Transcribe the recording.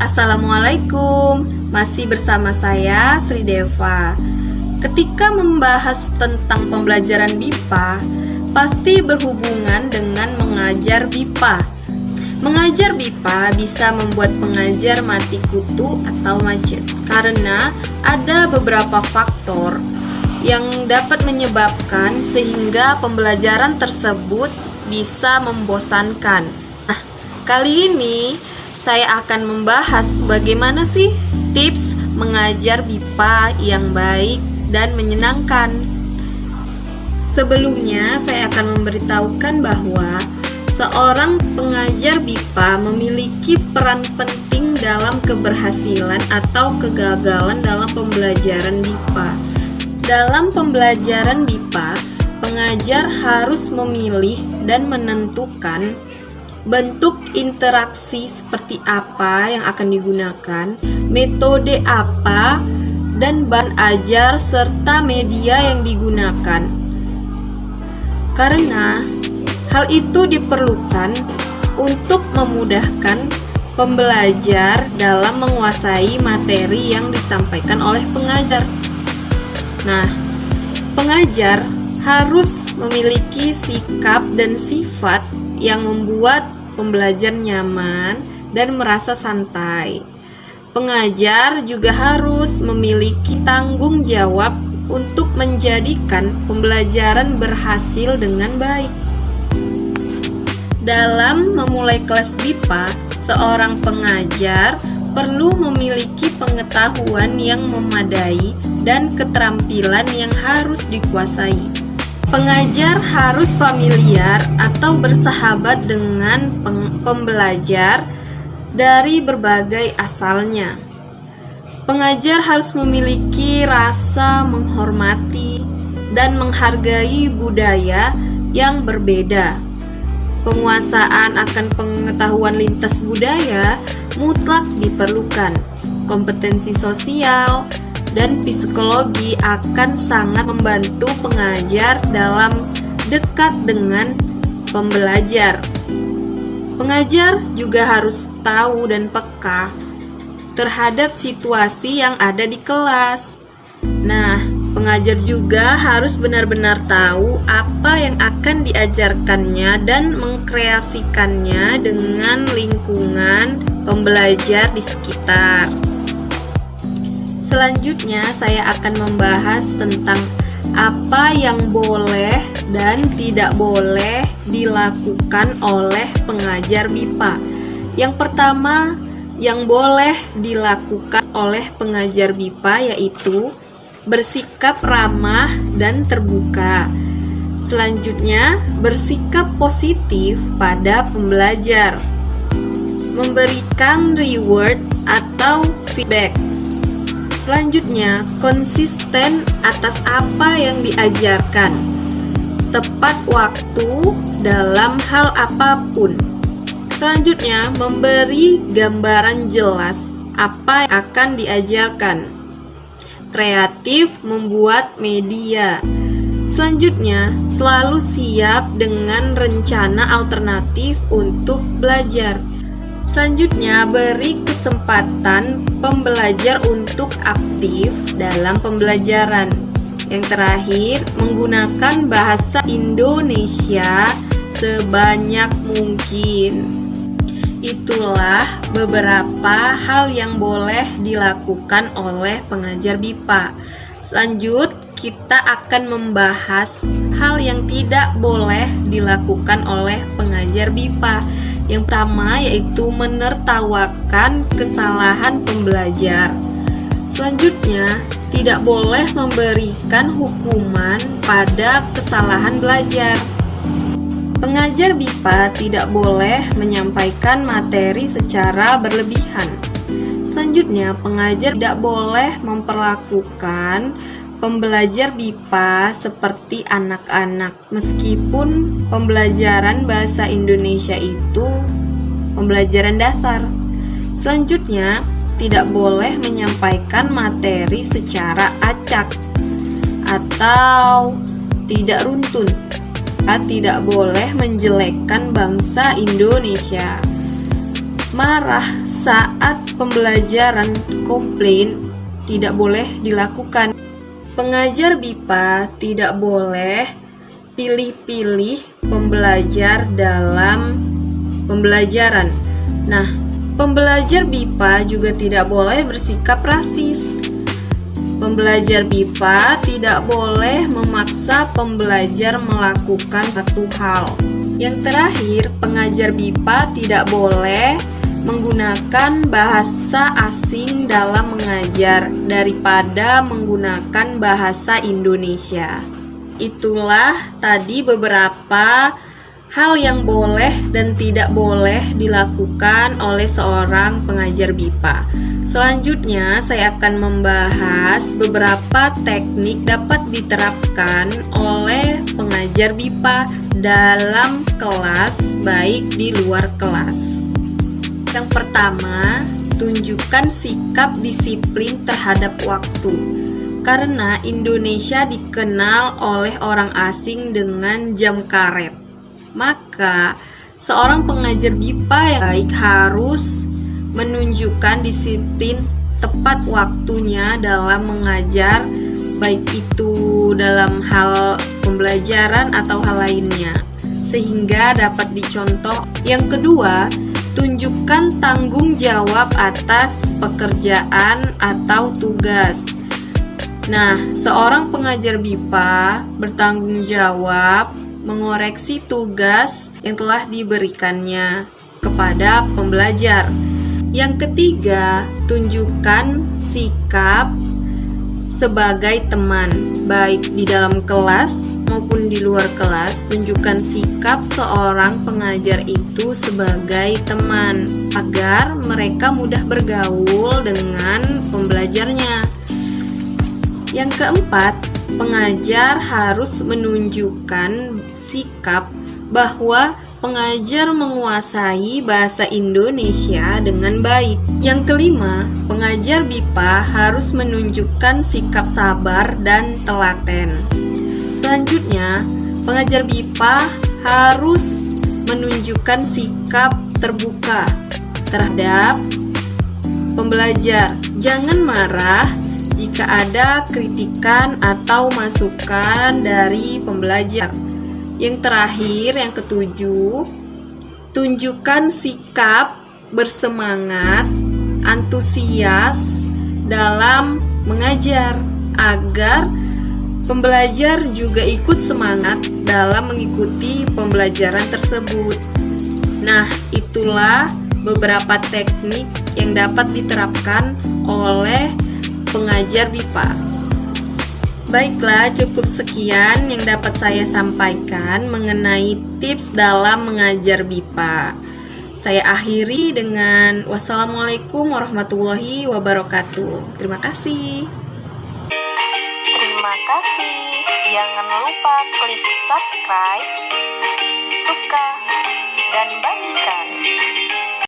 Assalamualaikum. Masih bersama saya Sri Deva. Ketika membahas tentang pembelajaran BIPA, pasti berhubungan dengan mengajar BIPA. Mengajar BIPA bisa membuat pengajar mati kutu atau macet karena ada beberapa faktor yang dapat menyebabkan sehingga pembelajaran tersebut bisa membosankan. Nah, kali ini saya akan membahas bagaimana sih tips mengajar BIPA yang baik dan menyenangkan. Sebelumnya, saya akan memberitahukan bahwa seorang pengajar BIPA memiliki peran penting dalam keberhasilan atau kegagalan dalam pembelajaran BIPA. Dalam pembelajaran BIPA, pengajar harus memilih dan menentukan bentuk interaksi seperti apa yang akan digunakan, metode apa, dan bahan ajar serta media yang digunakan. Karena hal itu diperlukan untuk memudahkan pembelajar dalam menguasai materi yang disampaikan oleh pengajar. Nah, pengajar harus memiliki sikap dan sifat yang membuat pembelajar nyaman dan merasa santai. Pengajar juga harus memiliki tanggung jawab untuk menjadikan pembelajaran berhasil dengan baik. Dalam memulai kelas BIPA, seorang pengajar perlu memiliki pengetahuan yang memadai dan keterampilan yang harus dikuasai. Pengajar harus familiar atau bersahabat dengan pembelajar dari berbagai asalnya. Pengajar harus memiliki rasa menghormati dan menghargai budaya yang berbeda. Penguasaan akan pengetahuan lintas budaya mutlak diperlukan. Kompetensi sosial dan psikologi akan sangat membantu pengajar dalam dekat dengan pembelajar. Pengajar juga harus tahu dan peka terhadap situasi yang ada di kelas. Nah, pengajar juga harus benar-benar tahu apa yang akan diajarkannya dan mengkreasikannya dengan lingkungan pembelajar di sekitar. Selanjutnya, saya akan membahas tentang apa yang boleh dan tidak boleh dilakukan oleh pengajar BIPA. Yang pertama, yang boleh dilakukan oleh pengajar BIPA yaitu bersikap ramah dan terbuka. Selanjutnya, bersikap positif pada pembelajar. Memberikan reward atau feedback. Selanjutnya, konsisten atas apa yang diajarkan. Tepat waktu dalam hal apapun. Selanjutnya, memberi gambaran jelas apa yang akan diajarkan. Kreatif membuat media. Selanjutnya, selalu siap dengan rencana alternatif untuk belajar. Selanjutnya, beri kesempatan pembelajar untuk aktif dalam pembelajaran. Yang terakhir, menggunakan bahasa Indonesia sebanyak mungkin. Itulah beberapa hal yang boleh dilakukan oleh pengajar BIPA. Lanjut, kita akan membahas hal yang tidak boleh dilakukan oleh pengajar BIPA. Yang pertama yaitu menertawakan kesalahan pembelajar. Selanjutnya, tidak boleh memberikan hukuman pada kesalahan belajar. Pengajar BIPA tidak boleh menyampaikan materi secara berlebihan. Selanjutnya, pengajar tidak boleh memperlakukan pembelajar BIPA seperti anak-anak, meskipun pembelajaran bahasa Indonesia itu pembelajaran dasar. Selanjutnya, tidak boleh menyampaikan materi secara acak atau tidak runtun. Tidak boleh menjelekkan bangsa Indonesia. Marah saat pembelajaran komplain tidak boleh dilakukan. Pengajar BIPA tidak boleh pilih-pilih pembelajar dalam pembelajaran. Nah, pembelajar BIPA juga tidak boleh bersikap rasis. Pembelajar BIPA tidak boleh memaksa pembelajar melakukan satu hal. Yang terakhir, pengajar BIPA tidak boleh menggunakan bahasa asing dalam mengajar daripada menggunakan bahasa Indonesia. Itulah tadi beberapa hal yang boleh dan tidak boleh dilakukan oleh seorang pengajar BIPA. Selanjutnya, saya akan membahas beberapa teknik dapat diterapkan oleh pengajar BIPA dalam kelas, baik di luar kelas. Yang pertama, tunjukkan sikap disiplin terhadap waktu. Karena Indonesia dikenal oleh orang asing dengan jam karet, maka seorang pengajar BIPA yang baik harus menunjukkan disiplin tepat waktunya dalam mengajar, baik itu dalam hal pembelajaran atau hal lainnya, sehingga dapat dicontoh. Yang kedua, tunjukkan tanggung jawab atas pekerjaan atau tugas. Nah, seorang pengajar BIPA bertanggung jawab mengoreksi tugas yang telah diberikannya kepada pembelajar. Yang ketiga, tunjukkan sikap sebagai teman, baik di dalam kelas maupun di luar kelas. Tunjukkan sikap seorang pengajar itu sebagai teman agar mereka mudah bergaul dengan pembelajarnya. Yang keempat, pengajar harus menunjukkan sikap bahwa pengajar menguasai bahasa Indonesia dengan baik. Yang kelima, pengajar BIPA harus menunjukkan sikap sabar dan telaten. Selanjutnya, pengajar BIPA harus menunjukkan sikap terbuka terhadap pembelajar. Jangan marah jika ada kritikan atau masukan dari pembelajar. Yang terakhir, yang ketujuh, tunjukkan sikap bersemangat, antusias dalam mengajar agar pembelajar juga ikut semangat dalam mengikuti pembelajaran tersebut. Nah, itulah beberapa teknik yang dapat diterapkan oleh pengajar BIPA. Baiklah, cukup sekian yang dapat saya sampaikan mengenai tips dalam mengajar BIPA. Saya akhiri dengan wassalamualaikum warahmatullahi wabarakatuh. Terima kasih. Terima kasih. Jangan lupa klik subscribe, suka, dan bagikan.